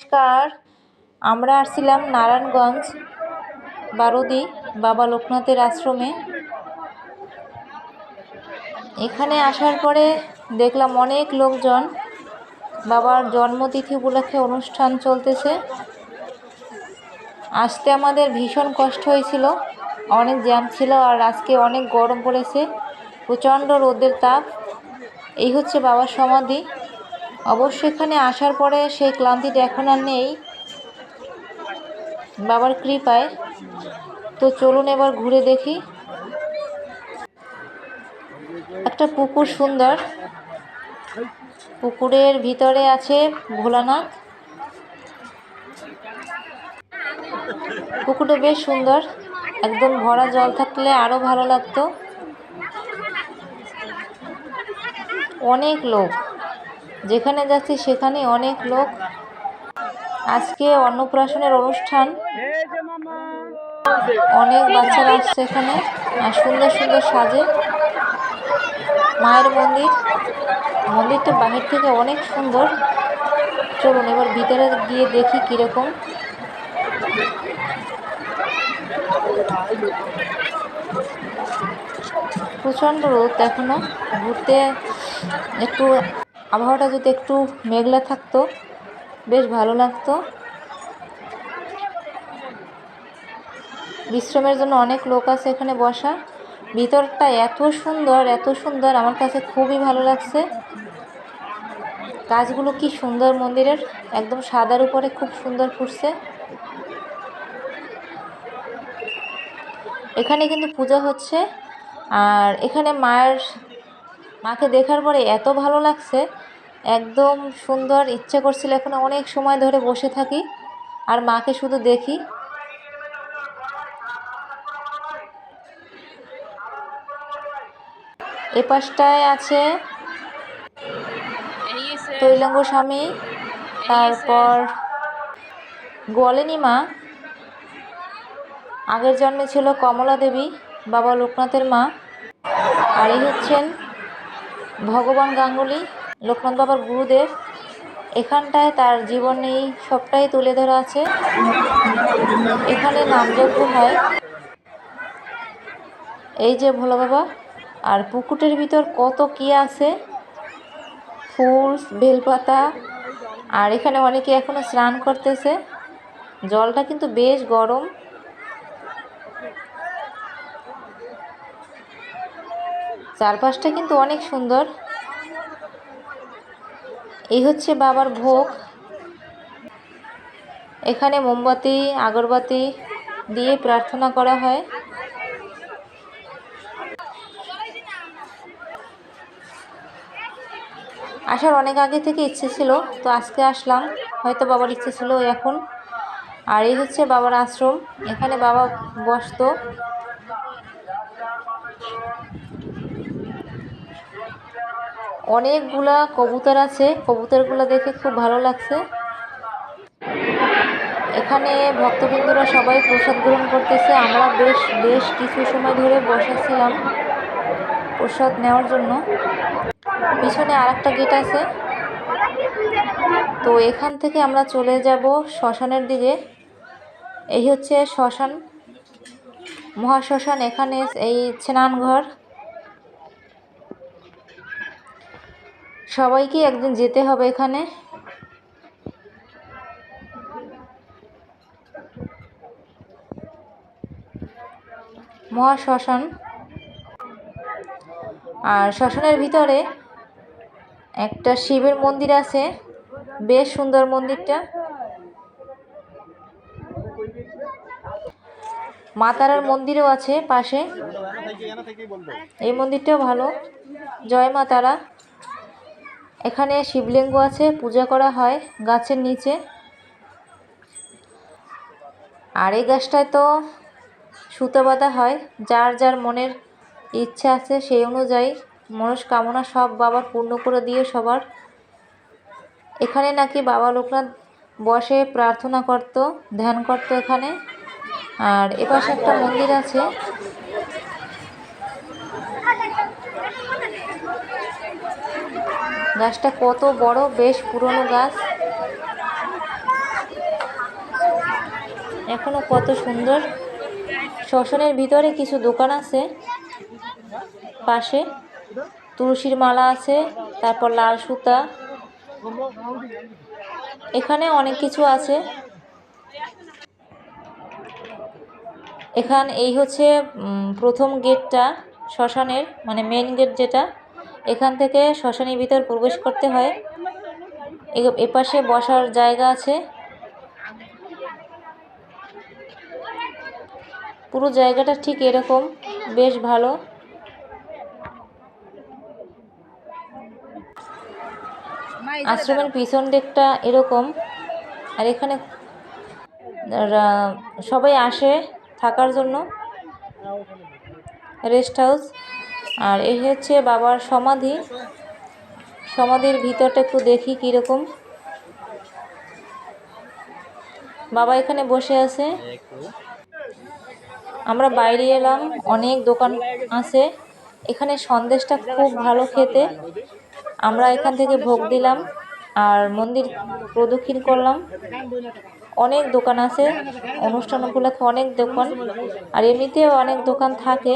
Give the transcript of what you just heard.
নমস্কার। আমরা আসছিলাম নারায়ণগঞ্জ বারুদি বাবা লোকনাথের আশ্রমে। এখানে আসার পরে দেখলাম অনেক লোকজন, বাবার জন্মতিথি উপলক্ষে অনুষ্ঠান চলতেছে। আসতে আমাদের ভীষণ কষ্ট হয়েছিল, অনেক জ্যাম ছিল, আর আজকে অনেক গরম পড়েছে, প্রচণ্ড রোদের তাপ। এই হচ্ছে বাবার সমাধি। অবশ্য এখানে আসার পরে সেই ক্লান্তিটা এখন আর নেই বাবার কৃপায়। তো চলুন এবার ঘুরে দেখি। একটা পুকুর, সুন্দর পুকুরের ভিতরে আছে ভোলানাথ। পুকুরটা বেশ সুন্দর, একদম ভরা জল থাকলে আরো ভালো লাগতো। অনেক লোক, যেখানে যাচ্ছি সেখানে অনেক লোক। আজকে অন্নপ্রাশনের অনুষ্ঠান, অনেক বাচ্চারা আসছে এখানে, আর সুন্দর সুন্দর সাজে। মায়ের মন্দিরটা বাহির থেকে অনেক সুন্দর। চলুন এবার ভিতরে গিয়ে দেখি কিরকম। প্রচণ্ড রোদ এখনো, ঘুরতে একটু আবহাওয়াটা যদি একটু মেঘলা থাকতো বেশ ভালো লাগতো। বিশ্রামের জন্য অনেক লোক আছে এখানে বসা। ভিতরটা এত সুন্দর, এত সুন্দর, আমার কাছে খুবই ভালো লাগছে। কাজগুলো কি সুন্দর মন্দিরের, একদম সাদার উপরে খুব সুন্দর করছে। এখানে কিন্তু পূজা হচ্ছে, আর এখানে মাকে দেখার পরে এত ভালো লাগছে, একদম সুন্দর। ইচ্ছে করছিল এখানে অনেক সময় ধরে বসে থাকি আর মাকে শুধু দেখি। এ পাশটায় আছে তৈলঙ্গ স্বামী, তারপর গোয়ালিনী মা, আগের জন্মে ছিল কমলা দেবী, বাবা লোকনাথের মা। আর এই হচ্ছেন ভগবান গাঙ্গুলি, লোকনাথ বাবার গুরুদেব। এখানটায় তার জীবনী সবটাই তুলে ধরা আছে। এখানে নামযজ্ঞ হয়। এই যে ভোলা বাবা, আর পুকুরের ভিতর কত কি আছে, ফুল, বেলপাতা। আর এখানে অনেকে এখনো স্নান করতেছে। জলটা কিন্তু বেশ গরম। চারপাশটা কিন্তু অনেক সুন্দর। এই হচ্ছে বাবার ভোগ। এখানে মোমবাতি, আগরবাতি দিয়ে প্রার্থনা করা হয়। আসার অনেক আগে থেকে ইচ্ছে ছিল, তো আজকে আসলাম, হয়তো বাবার ইচ্ছে ছিল এখন। আর এই হচ্ছে বাবার আশ্রম, এখানে বাবা বসতো। অনেকগুলা কবুতর আছে, কবুতরগুলো দেখে খুব ভালো লাগছে। এখানে ভক্তবৃন্দরা সবাই প্রসাদ গ্রহণ করতেছে। আমরা বেশ কিছু সময় ধরে বসেছিলাম প্রসাদ নেওয়ার জন্য। পিছনে আরেকটা গেট আছে, তো এখান থেকে আমরা চলে যাব শ্মশানের দিকে। এই হচ্ছে শ্মশান, মহাশ্মশান। এখানে এই স্নানঘর, সবাইকে একদিন যেতে হবে এখানে। মহাশ্মশান। আর শ্মশানের ভিতরে একটা শিবের মন্দির আছে, বেশ সুন্দর মন্দিরটা। মা তারার মন্দিরও আছে পাশে, এই মন্দিরটাও ভালো। জয় মা তারা। এখানে শিবলিঙ্গ আছে, পূজা করা হয় গাছের নিচে। আর এই গাছটায় তো সুতো বাঁধা হয়, যার যার মনের ইচ্ছা আছে সেই অনুযায়ী মনস্কামনা সব বাবার পূর্ণ করে দিয়ে সবার। এখানে নাকি বাবা লোকনাথ বসে প্রার্থনা করত, ধ্যান করত এখানে। আর এপাশে একটা মন্দির আছে। গাছটা কত বড়, বেশ পুরনো গাছ। এখনো কত সুন্দর। শ্মশানের ভিতরে কিছু দোকান আছে, পাশে তুলসীর মালা আছে, তারপর লাল সুতা, এখানে অনেক কিছু আছে। এই হচ্ছে প্রথম গেটটা শ্মশানের, মানে মেন গেট যেটা। এখান থেকে শ্মশানের ভিতর প্রবেশ করতে হয়। এপাশে বসার জায়গা আছে। পুরো জায়গাটা ঠিক এরকম, বেশ ভালো। আশ্রমের পিছন দিকটা এরকম। আর এখানে সবাই আসে থাকার জন্য, রেস্ট হাউস। আর এই হচ্ছে বাবার সমাধি। সমাধির ভিতরটা একটু দেখি কীরকম। বাবা এখানে বসে আছে। আমরা বাইরে এলাম, অনেক দোকান আছে এখানে। সন্দেশটা খুব ভালো খেতে। আমরা এখান থেকে ভোগ দিলাম আর মন্দির প্রদক্ষিণ করলাম। অনেক দোকান আছে, অনুষ্ঠান উপলক্ষে অনেক দোকান, আর এমনিতেও অনেক দোকান থাকে।